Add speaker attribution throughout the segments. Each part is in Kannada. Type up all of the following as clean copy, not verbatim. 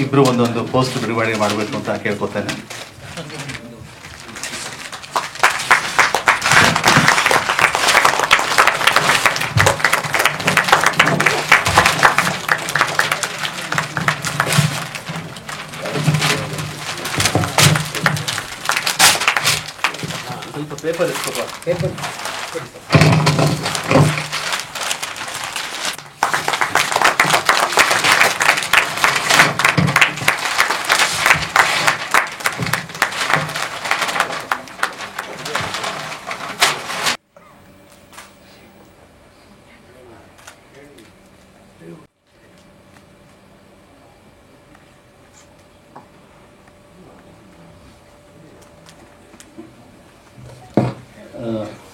Speaker 1: ಇಬ್ಬರು ಒಂದೊಂದು ಪೋಸ್ಟ್ ಬಿಡುಗಡೆ ಮಾಡಬೇಕು ಅಂತ ಕೇಳ್ಕೊತೇನೆ. ಸ್ವಲ್ಪ ಪೇಪರ್ ಇಸ್ಕೊಪ್ಪ. ಪೇಪರ್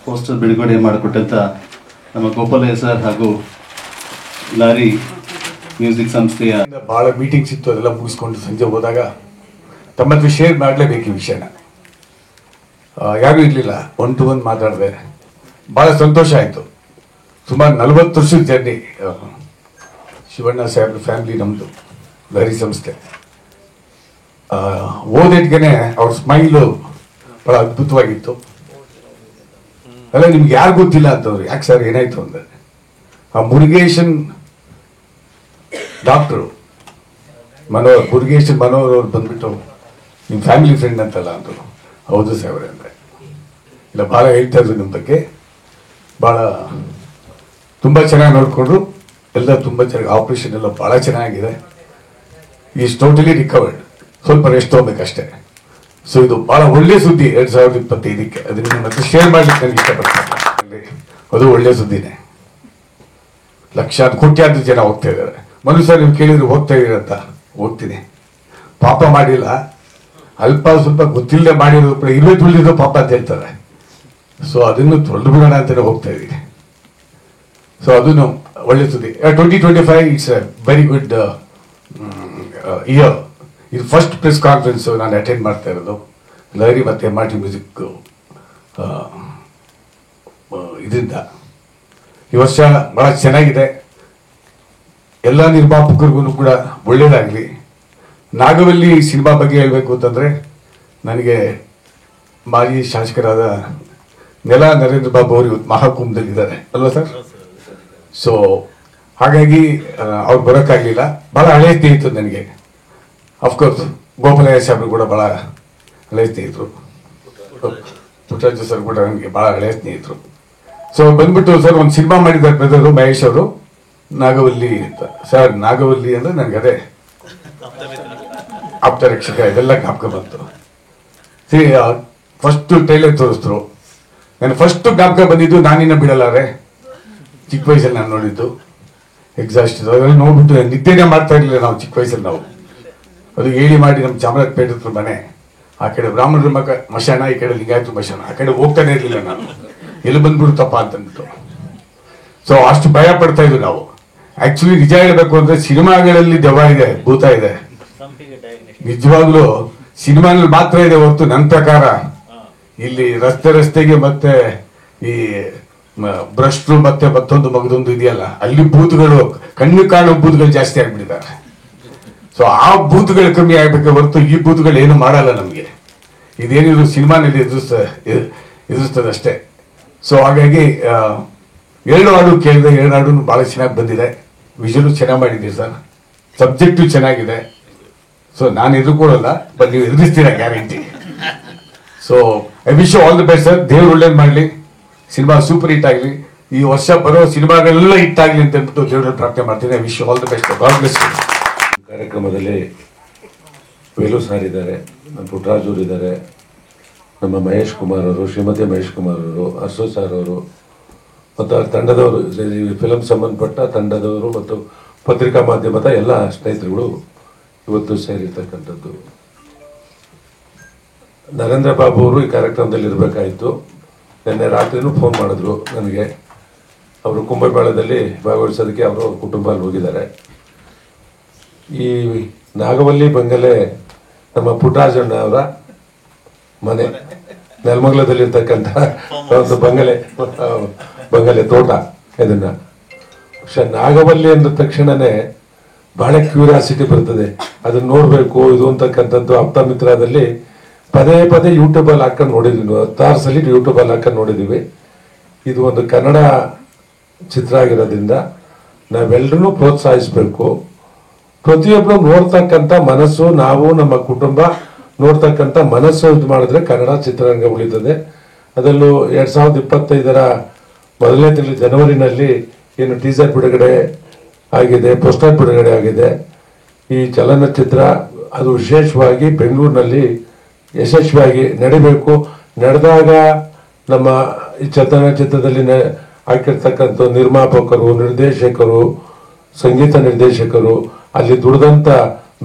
Speaker 1: ಪೋಸ್ಟರ್ ಬಿಡುಗಡೆ ಮಾಡಿಕೊಟ್ಟಂಥ ನಮ್ಮ ಗೋಪಾಲಯ್ಯ ಸರ್ ಹಾಗೂ ಲಾರಿ ಮ್ಯೂಸಿಕ್ ಸಂಸ್ಥೆಯ
Speaker 2: ಭಾಳ ಮೀಟಿಂಗ್ಸ್ ಇತ್ತು. ಅದೆಲ್ಲ ಮುಗಿಸ್ಕೊಂಡು ಸಂಜೆ ಹೋದಾಗ ತಮ್ಮ ಹತ್ರ ಶೇರ್ ಮಾಡಲೇಬೇಕು ಈ ವಿಷಯನ. ಯಾರೂ ಇರಲಿಲ್ಲ, 1 to 1 ಮಾತಾಡಿದೆ. ಭಾಳ ಸಂತೋಷ ಆಯಿತು. ಸುಮಾರು 40 ವರ್ಷದ ಜರ್ನಿ. ಶಿವಣ್ಣ ಸಾಹೇಬ್ರ ಫ್ಯಾಮಿಲಿ ನಮ್ಮದು ಲಾರಿ ಸಂಸ್ಥೆ. ಓದಿಟ್ಗೆ ಅವ್ರ ಸ್ಮೈಲು ಭಾಳ ಅದ್ಭುತವಾಗಿತ್ತು. ಅಲ್ಲ, ನಿಮ್ಗೆ ಯಾರು ಗೊತ್ತಿಲ್ಲ ಅಂತಂದ್ರು. ಯಾಕೆ ಸರ್, ಏನಾಯ್ತು ಅಂದರೆ ಆ ಮುರುಗೇಶನ್ ಡಾಕ್ಟ್ರು ಮುರುಗೇಶನ್ ಮನೋಹರ್ ಅವ್ರು ಬಂದ್ಬಿಟ್ಟು ನಿಮ್ಮ ಫ್ಯಾಮಿಲಿ ಫ್ರೆಂಡ್ ಅಂತಲ್ಲ ಅಂದರು. ಹೌದು ಸಾಹೇಬ್ರೆ ಅಂದರೆ. ಇಲ್ಲ, ಭಾಳ ಹೇಳ್ತಾ ಇದ್ರು ನಿಮ್ಮ ಬಗ್ಗೆ. ಭಾಳ ತುಂಬ ಚೆನ್ನಾಗಿ ನೋಡಿಕೊಂಡ್ರು. ಎಲ್ಲ ತುಂಬ ಚೆನ್ನಾಗಿ, ಆಪ್ರೇಷನ್ ಎಲ್ಲ ಭಾಳ ಚೆನ್ನಾಗಿದೆ. Is totally recovered. ಸ್ವಲ್ಪ ರೆಸ್ಟ್ ಹೋಗ್ಬೇಕಷ್ಟೇ. ಸೊ ಇದು ಭಾಳ ಒಳ್ಳೆ ಸುದ್ದಿ 2025ಕ್ಕೆ. ಅದನ್ನ ನಿಮ್ಮ ಹತ್ರ ಶೇರ್ ಮಾಡ್ಲಿಕ್ಕೆ ನನಗೆ ಇಷ್ಟಪಡ್ತೀನಿ. ಅದು ಒಳ್ಳೆ ಸುದ್ದಿನೇ. ಲಕ್ಷಾಂತರ ಕೋಟ್ಯಾಂತರ ಜನ ಹೋಗ್ತಾ ಇದ್ದಾರೆ. ಮನುಷ್ಯ ನೀವು ಕೇಳಿದ್ರು ಹೋಗ್ತಾ ಇದ್ದೀರಂತ. ಹೋಗ್ತೀನಿ. ಪಾಪ ಮಾಡಿಲ್ಲ, ಅಲ್ಪ ಸ್ವಲ್ಪ ಗೊತ್ತಿಲ್ಲದೆ ಮಾಡಿರೋದು ಕೂಡ ಇರುವೆ ತುಳಿದಿರೋ ಪಾಪ ಅಂತ ಹೇಳ್ತಾರೆ. ಸೊ ಅದನ್ನು ತೊಳೆದು ಬಿಡೋಣ ಅಂತಲೇ ಹೋಗ್ತಾ ಇದ್ದೀನಿ. ಸೊ ಅದನ್ನು ಒಳ್ಳೆ ಸುದ್ದಿ. 2025 it's A very good year. ಇದು ಫಸ್ಟ್ ಪ್ರೆಸ್ ಕಾನ್ಫರೆನ್ಸ್ ನಾನು ಅಟೆಂಡ್ ಮಾಡ್ತಾ ಇರೋದು ಲಾರಿ ಮತ್ತು MRT ಮ್ಯೂಸಿಕ್ ಇದರಿಂದ. ಈ ವರ್ಷ ಭಾಳ ಚೆನ್ನಾಗಿದೆ. ಎಲ್ಲ ನಿರ್ಮಾಪಕರಿಗೂ ಕೂಡ ಒಳ್ಳೇದಾಗಲಿ. ನಾಗವಲ್ಲಿ ಸಿನಿಮಾ ಬಗ್ಗೆ ಹೇಳಬೇಕು ಅಂತಂದರೆ, ನನಗೆ ಮಾಜಿ ಶಾಸಕರಾದ ನೆಲ ನರೇಂದ್ರ ಬಾಬು ಅವರು ಇವತ್ತು ಮಹಾಕುಂಭದಲ್ಲಿದ್ದಾರೆ ಅಲ್ವಾ ಸರ್? ಸೊ ಹಾಗಾಗಿ ಅವ್ರು ಬರೋಕ್ಕಾಗಲಿಲ್ಲ. ಭಾಳ ಹಳೆ ಸ್ನೇಹಿತರು ನನಗೆ. ಅಫ್ಕೋರ್ಸ್ ಗೋಪಾಲಯ್ಯ ಸಾಹೇಬರು ಕೂಡ ಭಾಳ ಹಳೆ ಸ್ನೇಹಿತರು. ಪುಟ್ಟರಾಜು ಸರ್ ಕೂಡ ನನಗೆ ಭಾಳ ಹಳೆ ಸ್ನೇಹಿತರು. ಸೊ ಬಂದ್ಬಿಟ್ಟು ಸರ್ ಒಂದು ಸಿನಿಮಾ ಮಾಡಿದ್ದಾರೆ ಬ್ರದರು ಮಹೇಶ್ ಅವರು, ನಾಗವಲ್ಲಿ ಅಂತ. ಸರ್ ನಾಗವಲ್ಲಿ ಅಂದರೆ ನನಗೆ ಅದೇ ಆಪ್ತ ರಕ್ಷಕ ಇದೆಲ್ಲ ಜ್ಞಾಪಕ ಬಂತು. ಸರಿ, ಫಸ್ಟ್ ಟ್ರೈಲರ್ ತೋರಿಸಿದ್ರು. ನಾನು ಫಸ್ಟ್ ಜ್ಞಾಪಕ ಬಂದಿದ್ದು ನಾನಿನ್ನ ಬಿಡಲಾರೆ. ಚಿಕ್ಕ ವಯಸ್ಸಲ್ಲಿ ನಾನು ನೋಡಿದ್ದು ಎಕ್ಸಾಸ್ಟ್. ಅದೆಲ್ಲ ನೋಡ್ಬಿಟ್ಟು ನಿದ್ದೆನೇ ಮಾಡ್ತಾ ಇರಲಿಲ್ಲ ನಾವು ಚಿಕ್ಕ ವಯಸ್ಸಲ್ಲಿ. ನಾವು ಅದು ಹೇಳಿ ಮಾಡಿ ನಮ್ಮ ಚಾಮರಾಜಪೇಟೆ ಹತ್ರ ಮನೆ, ಆ ಕಡೆ ಬ್ರಾಹ್ಮಣರ ಮಶಾನ, ಈ ಕಡೆ ಲಿಂಗಾಯತ ಮಶಾನ, ಆ ಕಡೆ ಹೋಗ್ತಾನೆ ಇರಲಿಲ್ಲ ನಾನು. ಎಲ್ಲಿ ಬಂದ್ಬಿಡುತ್ತಪ್ಪ ಅಂತಂದ್ಬಿಟ್ಟು. ಸೊ ಅಷ್ಟು ಭಯ ಪಡ್ತಾ ಇದ್ವಿ ನಾವು. ಆಕ್ಚುಲಿ ನಿಜ ಹೇಳಬೇಕು ಅಂದ್ರೆ ಸಿನಿಮಾಗಳಲ್ಲಿ ದೆವ್ವ ಇದೆ, ಭೂತ ಇದೆ. ನಿಜವಾಗ್ಲೂ ಸಿನಿಮಾನಲ್ಲಿ ಮಾತ್ರ ಇದೆ ಹೊರತು ನನ್ನ ಪ್ರಕಾರ ಇಲ್ಲಿ ರಸ್ತೆಗೆ ಮತ್ತೆ ಈ ಭ್ರಷ್ಟರು ಮತ್ತೆ ಮತ್ತೊಂದು ಮಗದೊಂದು ಇದೆಯಲ್ಲ, ಅಲ್ಲಿ ಭೂತಗಳು, ಕಣ್ಣು ಕಾಣೋ ಭೂತಗಳು ಜಾಸ್ತಿ ಆಗ್ಬಿಟ್ಟಿದ್ದಾರೆ. ಸೊ ಆ ಭೂತಗಳು ಕಮ್ಮಿ ಆಗ್ಬೇಕು ಹೊರತು ಈ ಭೂತಗಳು ಏನು ಮಾಡಲ್ಲ ನಮಗೆ. ಇದೇನಿದ್ರು ಸಿನಿಮಾನಲ್ಲಿ ಎದುರಿಸ್ತದಷ್ಟೇ. ಸೊ ಹಾಗಾಗಿ 2 ಹಾಡು ಕೇಳಿದೆ. 2 ಹಾಡು ಭಾಳ ಚೆನ್ನಾಗಿ ಬಂದಿದೆ. ವಿಷಲು ಚೆನ್ನಾಗಿ ಮಾಡಿದ್ದೀವಿ ಸರ್. ಸಬ್ಜೆಕ್ಟು ಚೆನ್ನಾಗಿದೆ. ಸೊ ನಾನು ಎದುರ್ಕೊಳ್ಳಲ್ಲ, ಬಟ್ ನೀವು ಎದುರಿಸ್ತೀರಾ guarantee. So I wish you all the best sir. ದೇವ್ರು ಒಳ್ಳೇದು ಮಾಡಲಿ, ಸಿನಿಮಾ ಸೂಪರ್ ಹಿಟ್ ಆಗಲಿ, ಈ ವರ್ಷ ಬರೋ ಸಿನಿಮಾಗಳೆಲ್ಲ ಹಿಟ್ ಆಗಲಿ ಅಂತ ಹೇಳ್ಬಿಟ್ಟು ದೇವರಲ್ಲಿ ಪ್ರಾರ್ಥನೆ ಮಾಡ್ತೀನಿ. I wish you all the best. God bless you.
Speaker 3: ಕಾರ್ಯಕ್ರಮದಲ್ಲಿ ವೇಲು ಸರ್ ಇದ್ದಾರೆ, ನಮ್ಮ ಪುಟ್ಟರಾಜೂರು ಇದ್ದಾರೆ, ನಮ್ಮ ಮಹೇಶ್ ಕುಮಾರ್ ಅವರು, ಶ್ರೀಮತಿ ಮಹೇಶ್ ಕುಮಾರ್ ಅವರು, ಅರ್ಸು ಸರ್ ಅವರು ಮತ್ತು ತಂಡದವರು, ಫಿಲಮ್ ಸಂಬಂಧಪಟ್ಟ ತಂಡದವರು ಮತ್ತು ಪತ್ರಿಕಾ ಮಾಧ್ಯಮದ ಎಲ್ಲ ಸ್ನೇಹಿತರುಗಳು ಇವತ್ತು ಸೇರಿರ್ತಕ್ಕಂಥದ್ದು. ನರೇಂದ್ರ ಬಾಬು ಅವರು ಈ ಕಾರ್ಯಕ್ರಮದಲ್ಲಿ ಇರಬೇಕಾಯಿತು. ನಿನ್ನೆ ರಾತ್ರಿನೂ ಫೋನ್ ಮಾಡಿದ್ರು ನನಗೆ. ಅವರು ಕುಂಭಮೇಳದಲ್ಲಿ ಭಾಗವಹಿಸೋದಕ್ಕೆ ಅವರು ಕುಟುಂಬದಲ್ಲಿ ಹೋಗಿದ್ದಾರೆ. ಈ ನಾಗವಲ್ಲಿ ಬಂಗಲೆ ನಮ್ಮ ಪುಟ್ಟರಾಜಣ್ಣ ಅವರ ಮನೆ, ನೆಲಮಂಗಲದಲ್ಲಿರ್ತಕ್ಕಂಥ ಒಂದು ಬಂಗಲೆ ತೋಟ. ಇದನ್ನ ನಾಗವಲ್ಲಿ ಅಂದ ತಕ್ಷಣನೇ ಬಹಳ ಕ್ಯೂರಿಯಾಸಿಟಿ ಬರ್ತದೆ, ಅದನ್ನ ನೋಡ್ಬೇಕು ಇದು ಅಂತಕ್ಕಂಥದ್ದು. ಆಪ್ತ ಮಿತ್ರದಲ್ಲಿ ಪದೇ ಪದೇ ಯೂಟ್ಯೂಬಲ್ಲಿ ಹಾಕೊಂಡು ನೋಡಿದ್ವಿ, 16 ಸಲ ಯೂಟ್ಯೂಬಲ್ಲಿ ಹಾಕೊಂಡು ನೋಡಿದೀವಿ. ಇದು ಒಂದು ಕನ್ನಡ ಚಿತ್ರ ಆಗಿರೋದ್ರಿಂದ ನಾವೆಲ್ಲರೂ ಪ್ರೋತ್ಸಾಹಿಸಬೇಕು. ಪ್ರತಿಯೊಬ್ಬರು ನೋಡ್ತಕ್ಕಂಥ ಮನಸ್ಸು, ನಾವು ನಮ್ಮ ಕುಟುಂಬ ನೋಡ್ತಕ್ಕಂಥ ಮನಸ್ಸು ಇದು ಮಾಡಿದ್ರೆ ಕನ್ನಡ ಚಿತ್ರರಂಗ ಉಳಿತದೆ. ಅದರಲ್ಲೂ 2025 ಮೊದಲನೇ ತಿಂಗಳು ಜನವರಿನಲ್ಲಿ ಏನು ಟೀಸರ್ ಬಿಡುಗಡೆ ಆಗಿದೆ, ಪೋಸ್ಟರ್ ಬಿಡುಗಡೆ ಆಗಿದೆ. ಈ ಚಲನಚಿತ್ರ ಅದು ವಿಶೇಷವಾಗಿ ಬೆಂಗಳೂರಿನಲ್ಲಿ ಯಶಸ್ವಿಯಾಗಿ ನಡಿಬೇಕು. ನಡೆದಾಗ ನಮ್ಮ ಈ ಚಲನಚಿತ್ರದಲ್ಲಿ ಹಾಕಿರ್ತಕ್ಕಂಥ ನಿರ್ಮಾಪಕರು, ನಿರ್ದೇಶಕರು, ಸಂಗೀತ ನಿರ್ದೇಶಕರು, ಅಲ್ಲಿ ದುಡಿದಂಥ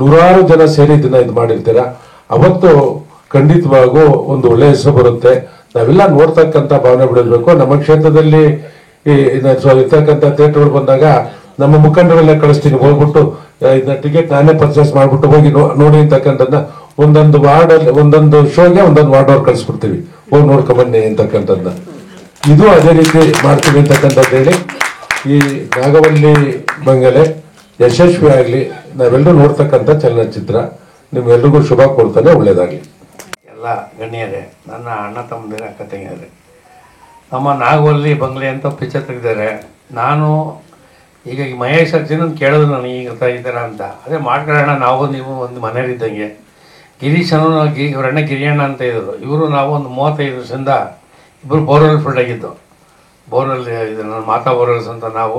Speaker 3: 100 ಜನ ಸೇರಿ ಇದನ್ನ ಇದು ಮಾಡಿರ್ತೀರ, ಅವತ್ತು ಖಂಡಿತವಾಗೂ ಒಂದು ಒಳ್ಳೆ ಹೆಸರು ಬರುತ್ತೆ. ನಾವೆಲ್ಲ ನೋಡ್ತಕ್ಕಂಥ ಭಾವನೆ ಬಿಡಬೇಕು. ನಮ್ಮ ಕ್ಷೇತ್ರದಲ್ಲಿ ಇರ್ತಕ್ಕಂಥ ಥಿಯೇಟರ್ಗಳು ಬಂದಾಗ ನಮ್ಮ ಮುಖಂಡರೆಲ್ಲ ಕಳಿಸ್ತೀನಿ, ಹೋಗ್ಬಿಟ್ಟು ಇದನ್ನ ಟಿಕೆಟ್ ನಾನೇ ಪರ್ಚೇಸ್ ಮಾಡ್ಬಿಟ್ಟು ಹೋಗಿ ನೋಡಿ ಅಂತಕ್ಕಂಥದ್ದನ್ನ ಒಂದೊಂದು ವಾರ್ಡಲ್ಲಿ ಒಂದೊಂದು ಶೋಗೆ ಒಂದೊಂದು ವಾರ್ಡ್ ಅವ್ರು ಕಳಿಸ್ಬಿಡ್ತೀವಿ, ಹೋಗಿ ನೋಡ್ಕೊಂಬನ್ನಿ ಅಂತಕ್ಕಂಥದ್ದನ್ನ. ಇದು ಅದೇ ರೀತಿ ಮಾಡ್ತೀವಿ ಅಂತಕ್ಕಂಥದ್ದು ಹೇಳಿ ಈ ನಾಗವಲ್ಲಿ ಬಂಗಲೆ ಯಶಸ್ವಿ ಆಗಲಿ. ನಾವೆಲ್ಲರೂ ನೋಡ್ತಕ್ಕಂಥ ಚಲನಚಿತ್ರ ನಿಮ್ಗೆಲ್ರಿಗೂ ಶುಭ ಕೊಡ್ತಾನೆ, ಒಳ್ಳೇದಾಗಲಿ.
Speaker 4: ಎಲ್ಲ ಗಣ್ಯರೇ, ನನ್ನ ಅಣ್ಣ ತಮ್ಮದಿರ ಅಕ್ಕ ತಂಗಿಯರೇ, ನಮ್ಮ ನಾಗವಲ್ಲಿ ಬಂಗ್ಲೆ ಅಂತ ಪಿಕ್ಚರ್ ತೆಗೆದಿದ್ದಾರೆ. ನಾನು ಈಗ ಈ ಮಹೇಶ್ ಅರ್ಜುನನ್ ಕೇಳೋದು ನನಗೆ ಈಗ ಇದ್ದಾರ ಅಂತ, ಅದೇ ಮಾಡ್ಕೊಳ್ಳೋಣ ನಾವು ನೀವು ಒಂದು ಮನೇಲಿದ್ದಂಗೆ. ಗಿರೀಶನು ಇವ್ರ ಅಣ್ಣ ಗಿರಿಯಣ್ಣ ಅಂತ ಇದ್ರು, ಇವರು ನಾವು ಒಂದು 35 ವರ್ಷದಿಂದ ಇಬ್ಬರು ಬೋರ್ವೆಲ್ ಫೀಲ್ಡ್ ಆಗಿದ್ದು. ಬೋರ್ವೆಲ್ ಇದು ನನ್ನ ಮಾತಾ ಬೋರ್ವೆಲ್ಸ್ ಅಂತ, ನಾವು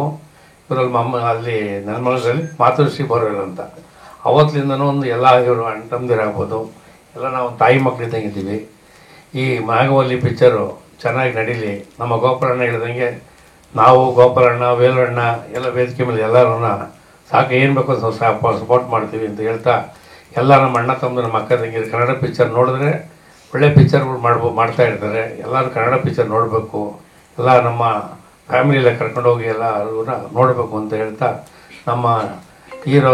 Speaker 4: ಇವರಲ್ಲಿ ಅಲ್ಲಿ ನೆಲಮಂಗಲದಲ್ಲಿ ಮಾತೃಶ್ರೀ ಬೋರ್ವೆಲ್ ಅಂತ. ಅವತ್ತಿಂದನೂ ಒಂದು ಎಲ್ಲ ಇವರು ಅಣ್ಣ ತಮ್ಮದಿರಾಗ್ಬೋದು, ಎಲ್ಲ ನಾವು ತಾಯಿ ಮಕ್ಕಳಿದ್ದಂಗಿದ್ದೀವಿ. ಈ ನಾಗವಲ್ಲಿ ಪಿಕ್ಚರು ಚೆನ್ನಾಗಿ ನಡೀಲಿ. ನಮ್ಮ ಗೋಪಾಲಣ್ಣ ಹೇಳಿದಂಗೆ ನಾವು ಗೋಪಾಲಣ್ಣ, ವೇಲಣ್ಣ ಎಲ್ಲ ವೇದಿಕೆ ಮೇಲೆ ಎಲ್ಲರೂ ಸಾಕು ಏನು ಬೇಕೋ ಸಪೋರ್ಟ್ ಮಾಡ್ತೀವಿ ಅಂತ ಹೇಳ್ತಾ, ಎಲ್ಲ ನಮ್ಮ ಅಣ್ಣ ತಮ್ಮದು ನಮ್ಮ ಅಕ್ಕ ತಂಗಿರು ಕನ್ನಡ ಪಿಕ್ಚರ್ ನೋಡಿದ್ರೆ ಒಳ್ಳೆ ಪಿಕ್ಚರ್ಗಳು ಮಾಡ್ತಾ ಇರ್ತಾರೆ. ಎಲ್ಲರೂ ಕನ್ನಡ ಪಿಕ್ಚರ್ ನೋಡಬೇಕು, ಎಲ್ಲ ನಮ್ಮ ಫ್ಯಾಮಿಲಿಯೆಲ್ಲ ಕರ್ಕೊಂಡೋಗಿ ಎಲ್ಲರೂ ನೋಡಬೇಕು ಅಂತ ಹೇಳ್ತಾ, ನಮ್ಮ ಹೀರೋ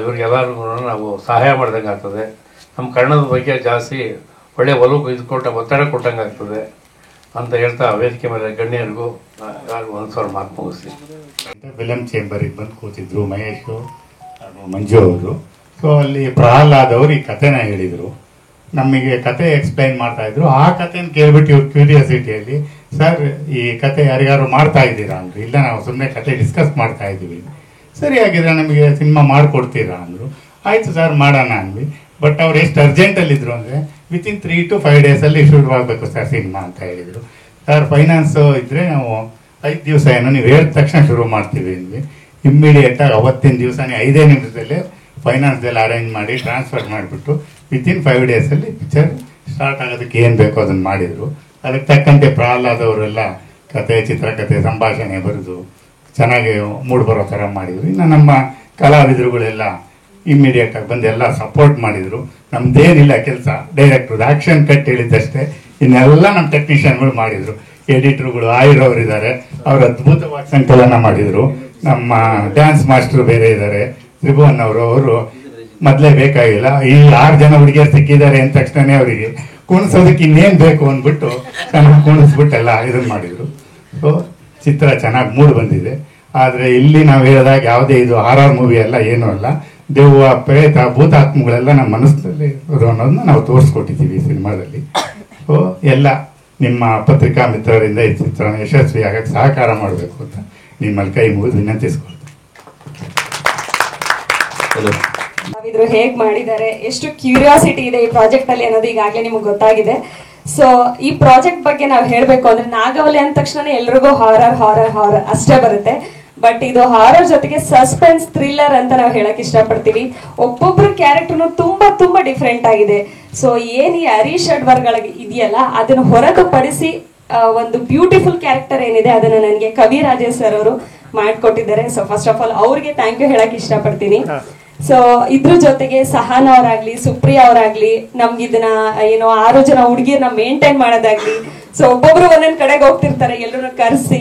Speaker 4: ಇವ್ರಿಗೆಲ್ಲರಿಗೂ ನಾವು ಸಹಾಯ ಮಾಡ್ದಂಗೆ ಆಗ್ತದೆ. ನಮ್ಮ ಕನ್ನಡದ ಬಗ್ಗೆ ಜಾಸ್ತಿ ಒಳ್ಳೆ ಒಲವು ಒತ್ತಡ ಕೊಟ್ಟಂಗೆ ಆಗ್ತದೆ ಅಂತ ಹೇಳ್ತಾ, ವೇದಿಕೆ ಮೇಲೆ ಗಣ್ಯರಿಗೂ ಒಂದು ಸಾವಿರ ಮಾತು ಮುಗಿಸಿ.
Speaker 5: ಫಿಲಂ ಚೇಂಬರಿಗೆ ಬಂದು ಕೂತಿದ್ರು ಮಹೇಶು ಹಾಗೂ ಮಂಜು ಅವರು. ಸೊ ಅಲ್ಲಿ ಪ್ರಹ್ಲಾದ್ ಅವರು ಈ ಕಥೆನ ಹೇಳಿದರು, ನಮಗೆ ಕತೆ ಎಕ್ಸ್ಪ್ಲೈನ್ ಮಾಡ್ತಾ ಇದ್ರು. ಆ ಕಥೆನ ಕೇಳ್ಬಿಟ್ಟು ಇವ್ರ ಕ್ಯೂರಿಯಾಸಿಟಿಯಲ್ಲಿ, ಸರ್ ಈ ಕತೆ ಯಾರಿಗಾರು ಮಾಡ್ತಾ ಇದ್ದೀರಾ ಅಂದರು. ಇಲ್ಲ, ನಾವು ಸುಮ್ಮನೆ ಕತೆ ಡಿಸ್ಕಸ್ ಮಾಡ್ತಾ ಇದ್ದೀವಿ. ಸರಿ, ಆಗಿದ್ರೆ ನಮಗೆ ಸಿನಿಮಾ ಮಾಡಿಕೊಡ್ತೀರಾ ಅಂದರು. ಆಯಿತು ಸರ್ ಮಾಡೋಣ ಅಂದ್ವಿ. ಬಟ್ ಅವ್ರು ಎಷ್ಟು ಅರ್ಜೆಂಟಲ್ಲಿದ್ದರು ಅಂದರೆ ವಿತಿನ್ 3 to 5 ಡೇಸಲ್ಲಿ ಶುರುವಾಗಬೇಕು ಸರ್ ಸಿನಿಮಾ ಅಂತ ಹೇಳಿದರು. ಸರ್ ಫೈನಾನ್ಸು ಇದ್ದರೆ ನಾವು 5 ದಿವಸ ಏನೋ ನೀವು ಹೇಳಿದ ತಕ್ಷಣ ಶುರು ಮಾಡ್ತೀವಿ ಅಂದ್ವಿ. ಇಮ್ಮಿಡಿಯೇಟಾಗಿ ಅವತ್ತಿನ ದಿವಸನೇ 5 ನಿಮಿಷದಲ್ಲೇ ಫೈನಾನ್ಸ್ದೆಲ್ಲ ಅರೇಂಜ್ ಮಾಡಿ ಟ್ರಾನ್ಸ್ಫರ್ ಮಾಡಿಬಿಟ್ಟು ವಿತಿನ್ 5 ಡೇಸಲ್ಲಿ ಪಿಕ್ಚರ್ ಸ್ಟಾರ್ಟ್ ಆಗೋದಕ್ಕೆ ಏನು ಬೇಕೋ ಅದನ್ನು ಮಾಡಿದರು. ಅದಕ್ಕೆ ತಕ್ಕಂತೆ ಪ್ರಹ್ಲಾದ್ ಅವರೆಲ್ಲ ಕತೆ, ಚಿತ್ರಕಥೆ, ಸಂಭಾಷಣೆ ಬರೆದು ಚೆನ್ನಾಗಿ ಮೂಡಿಬರೋ ಥರ ಮಾಡಿದರು. ಇನ್ನು ನಮ್ಮ ಕಲಾವಿದರುಗಳೆಲ್ಲ ಇಮ್ಮಿಡಿಯೇಟಾಗಿ ಬಂದು ಎಲ್ಲ ಸಪೋರ್ಟ್ ಮಾಡಿದರು. ನಮ್ದೇನಿಲ್ಲ ಕೆಲಸ, ಡೈರೆಕ್ಟ್ರದ್ದು ಆ್ಯಕ್ಷನ್ ಕಟ್ ಹೇಳಿದ್ದಷ್ಟೇ, ಇನ್ನೆಲ್ಲ ನಮ್ಮ ಟೆಕ್ನಿಷಿಯನ್ಗಳು ಮಾಡಿದರು. ಎಡಿಟ್ರುಗಳು ಆಯುರವರಿದ್ದಾರೆ, ಅವರು ಅದ್ಭುತವಾಗಿ ಸಂಕಲನ ಮಾಡಿದರು. ನಮ್ಮ ಡ್ಯಾನ್ಸ್ ಮಾಸ್ಟರ್ ಬೇರೆ ಇದ್ದಾರೆ, ತ್ರಿಭುವನ್ ಅವರು ಮೊದಲೇ ಬೇಕಾಗಿಲ್ಲ, ಈ 6 ಜನ ಹುಡುಗಿಯರು ಸಿಕ್ಕಿದ್ದಾರೆ ಅಂದ ತಕ್ಷಣ ಅವರಿಗೆ ಕುಣಿಸೋದಕ್ಕೆ ಇನ್ನೇನು ಬೇಕು ಅಂದ್ಬಿಟ್ಟು ಚೆನ್ನಾಗಿ ಕುಣಿಸ್ಬಿಟ್ಟೆಲ್ಲ ಇದನ್ನು ಮಾಡಿದರು. ಸೊ ಚಿತ್ರ ಚೆನ್ನಾಗಿ ಮೂಡಿ ಬಂದಿದೆ. ಆದರೆ ಇಲ್ಲಿ ನಾವು ಹೇಳಿದಾಗ ಯಾವುದೇ ಇದು ಹಾರರ್ ಮೂವಿ ಅಲ್ಲ, ಏನೂ ಅಲ್ಲ. ದೆವ್ವ, ಪ್ರೇತ, ಭೂತಾತ್ಮಗಳೆಲ್ಲ ನಮ್ಮ ಮನಸ್ಸಲ್ಲಿ ಇರೋ ಅನ್ನೋದನ್ನ ನಾವು ತೋರಿಸ್ಕೊಟ್ಟಿದ್ದೀವಿ ಈ ಸಿನಿಮಾದಲ್ಲಿ. ಸೊ ಎಲ್ಲ ನಿಮ್ಮ ಪತ್ರಿಕಾ ಮಿತ್ರರಿಂದ ಈ ಚಿತ್ರನ ಯಶಸ್ವಿಯಾಗಕ್ಕೆ ಸಹಕಾರ ಮಾಡಬೇಕು ಅಂತ ನಿಮ್ಮಲ್ಲಿ ಕೈ ಮುಗಿದು ವಿನಂತಿಸ್ಕೊಳ್ತೀನಿ.
Speaker 6: ಕಲಾವಿದರು ಹೇಗ್ ಮಾಡಿದ್ದಾರೆ, ಎಷ್ಟು ಕ್ಯೂರಿಯಾಸಿಟಿ ಇದೆ ಈ ಪ್ರಾಜೆಕ್ಟ್ ಅಲ್ಲಿ ಅನ್ನೋದು ಈಗಾಗಲೇ ನಿಮ್ಗೆ ಗೊತ್ತಾಗಿದೆ. ಸೊ ಈ ಪ್ರಾಜೆಕ್ಟ್ ಬಗ್ಗೆ ನಾವು ಹೇಳ್ಬೇಕು ಅಂದ್ರೆ, ನಾಗವಲ್ಲಿ ಅಂದ ತಕ್ಷಣ ಎಲ್ರಿಗೂ ಹಾರರ್ ಹಾರರ್ ಹಾರರ್ ಅಷ್ಟೇ ಬರುತ್ತೆ. ಬಟ್ ಇದು ಹಾರರ್ ಜೊತೆಗೆ ಸಸ್ಪೆನ್ಸ್ ಥ್ರಿಲ್ಲರ್ ಅಂತ ನಾವು ಹೇಳಕ್ ಇಷ್ಟಪಡ್ತೀವಿ. ಒಬ್ಬೊಬ್ರು ಕ್ಯಾರೆಕ್ಟರ್ನು ತುಂಬಾ ತುಂಬಾ ಡಿಫ್ರೆಂಟ್ ಆಗಿದೆ. ಸೊ ಏನ್ ಈ ಹರೀಶ್ ಅಡ್ವರ್ಗಳಿಗೆ ಇದೆಯಲ್ಲ, ಅದನ್ನ ಹೊರತುಪಡಿಸಿ ಒಂದು ಬ್ಯೂಟಿಫುಲ್ ಕ್ಯಾರೆಕ್ಟರ್ ಏನಿದೆ ಅದನ್ನ ನನಗೆ ಕವಿ ರಾಜೇಶ್ ಸರ್ ಅವರು ಮಾಡ್ಕೊಟ್ಟಿದ್ದಾರೆ. ಸೊ ಫಸ್ಟ್ ಆಫ್ ಆಲ್ ಅವ್ರಿಗೆ ಥ್ಯಾಂಕ್ ಯು ಹೇಳಕ್ ಇಷ್ಟಪಡ್ತೀನಿ. ಸೊ ಇದ್ರ ಜೊತೆಗೆ ಸಹನ ಅವರಾಗ್ಲಿ, ಸುಪ್ರಿಯಾ ಅವರಾಗ್ಲಿ, ನಮ್ಗೆ ಇದನ್ನ ಏನೋ 6 ಜನ ಹುಡುಗಿರ್ನ ಮೇಂಟೈನ್ ಮಾಡೋದಾಗ್ಲಿ. ಸೊ ಒಬ್ಬೊಬ್ರು ಒಂದೊಂದ್ ಕಡೆಗೆ ಹೋಗ್ತಿರ್ತಾರೆ, ಎಲ್ಲರೂ ಕರ್ಸಿ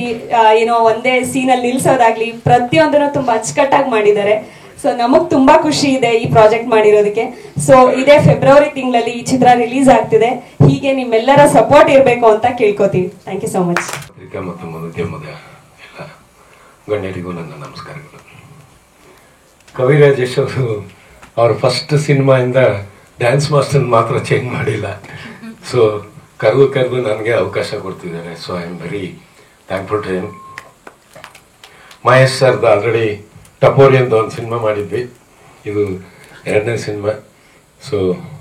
Speaker 6: ಏನೋ ಒಂದೇ ಸೀನಲ್ಲಿ ನಿಲ್ಸೋದಾಗ್ಲಿ, ಪ್ರತಿಯೊಂದನ್ನು ತುಂಬಾ ಅಚ್ಚುಕಟ್ಟಾಗಿ ಮಾಡಿದ್ದಾರೆ. ಸೊ ನಮಗ್ ತುಂಬಾ ಖುಷಿ ಇದೆ ಈ ಪ್ರಾಜೆಕ್ಟ್ ಮಾಡಿರೋದಕ್ಕೆ. ಸೊ ಇದೇ ಫೆಬ್ರವರಿ ತಿಂಗಳಲ್ಲಿ ಈ ಚಿತ್ರ ರಿಲೀಸ್ ಆಗ್ತಿದೆ. ಹೀಗೆ ನಿಮ್ಮೆಲ್ಲರ ಸಪೋರ್ಟ್ ಇರಬೇಕು ಅಂತ ಕೇಳ್ಕೊತೀವಿ. Thank you so much.
Speaker 3: ಪತ್ರಿಕಾ ಮತ್ತು ಮಾಧ್ಯಮದ ಎಲ್ಲ ಗಣ್ಯರಿಗೂ ನನ್ನ ನಮಸ್ಕಾರಗಳು. ಕವಿರಾಜೇಶ್ ಅವರು ಅವ್ರ ಫಸ್ಟ್ ಸಿನಿಮಾಯಿಂದ ಡ್ಯಾನ್ಸ್ ಮಾಸ್ಟರ್ ಮಾತ್ರ ಚೇಂಜ್ ಮಾಡಿಲ್ಲ. ಸೊ ಕರೆದು ನನಗೆ ಅವಕಾಶ ಕೊಡ್ತಿದ್ದಾರೆ. So I am very thankful to him. Mahesh ಸರ್ದು ಆಲ್ರೆಡಿ ಟಪೋರಿ ಅಂತ ಒಂದು ಸಿನಿಮಾ ಮಾಡಿದ್ವಿ, ಇದು 2ನೇ ಸಿನಿಮಾ. ಸೊ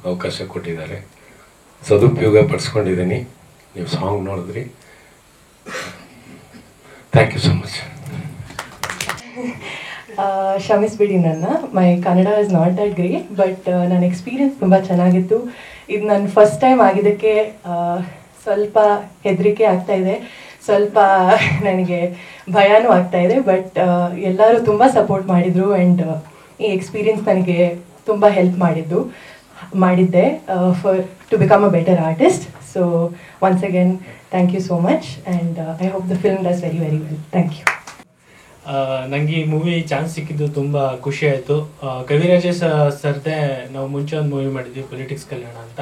Speaker 3: ಅವಕಾಶ ಕೊಟ್ಟಿದ್ದಾರೆ, ಸದುಪಯೋಗ ಪಡಿಸ್ಕೊಂಡಿದ್ದೀನಿ. ನೀವು ಸಾಂಗ್ ನೋಡಿದ್ರಿ. Thank you so much.
Speaker 7: ಕ್ಷಮಿಸ್ಬಿಡಿ ನನ್ನ, my Kannada is not that great, but ನನ್ನ ಎಕ್ಸ್ಪೀರಿಯನ್ಸ್ ತುಂಬ ಚೆನ್ನಾಗಿತ್ತು. ಇದು ನನ್ನ ಫಸ್ಟ್ ಟೈಮ್ ಆಗಿದ್ದಕ್ಕೆ ಸ್ವಲ್ಪ ಹೆದರಿಕೆ ಆಗ್ತಾ ಇದೆ, ಸ್ವಲ್ಪ ನನಗೆ ಭಯನೂ ಆಗ್ತಾ ಇದೆ. ಬಟ್ ಎಲ್ಲರೂ ತುಂಬ ಸಪೋರ್ಟ್ ಮಾಡಿದರು ಆ್ಯಂಡ್ ಈ ಎಕ್ಸ್ಪೀರಿಯನ್ಸ್ ನನಗೆ ತುಂಬ ಹೆಲ್ಪ್ ಮಾಡಿದ್ದೆ for to become a better artist. So once again thank you so much and I hope the film does very very well. Thank you.
Speaker 8: ನನಗೆ ಈ ಮೂವಿ ಚಾನ್ಸ್ ಸಿಕ್ಕಿದ್ದು ತುಂಬ ಖುಷಿ ಆಯಿತು. ಕವಿರಾಜೇಶ್ ಸರ್ದೇ ನಾವು ಮುಂಚೆ ಒಂದು ಮೂವಿ ಮಾಡಿದ್ವಿ, ಪೊಲಿಟಿಕ್ಸ್ ಕಲ್ಯಾಣ ಅಂತ.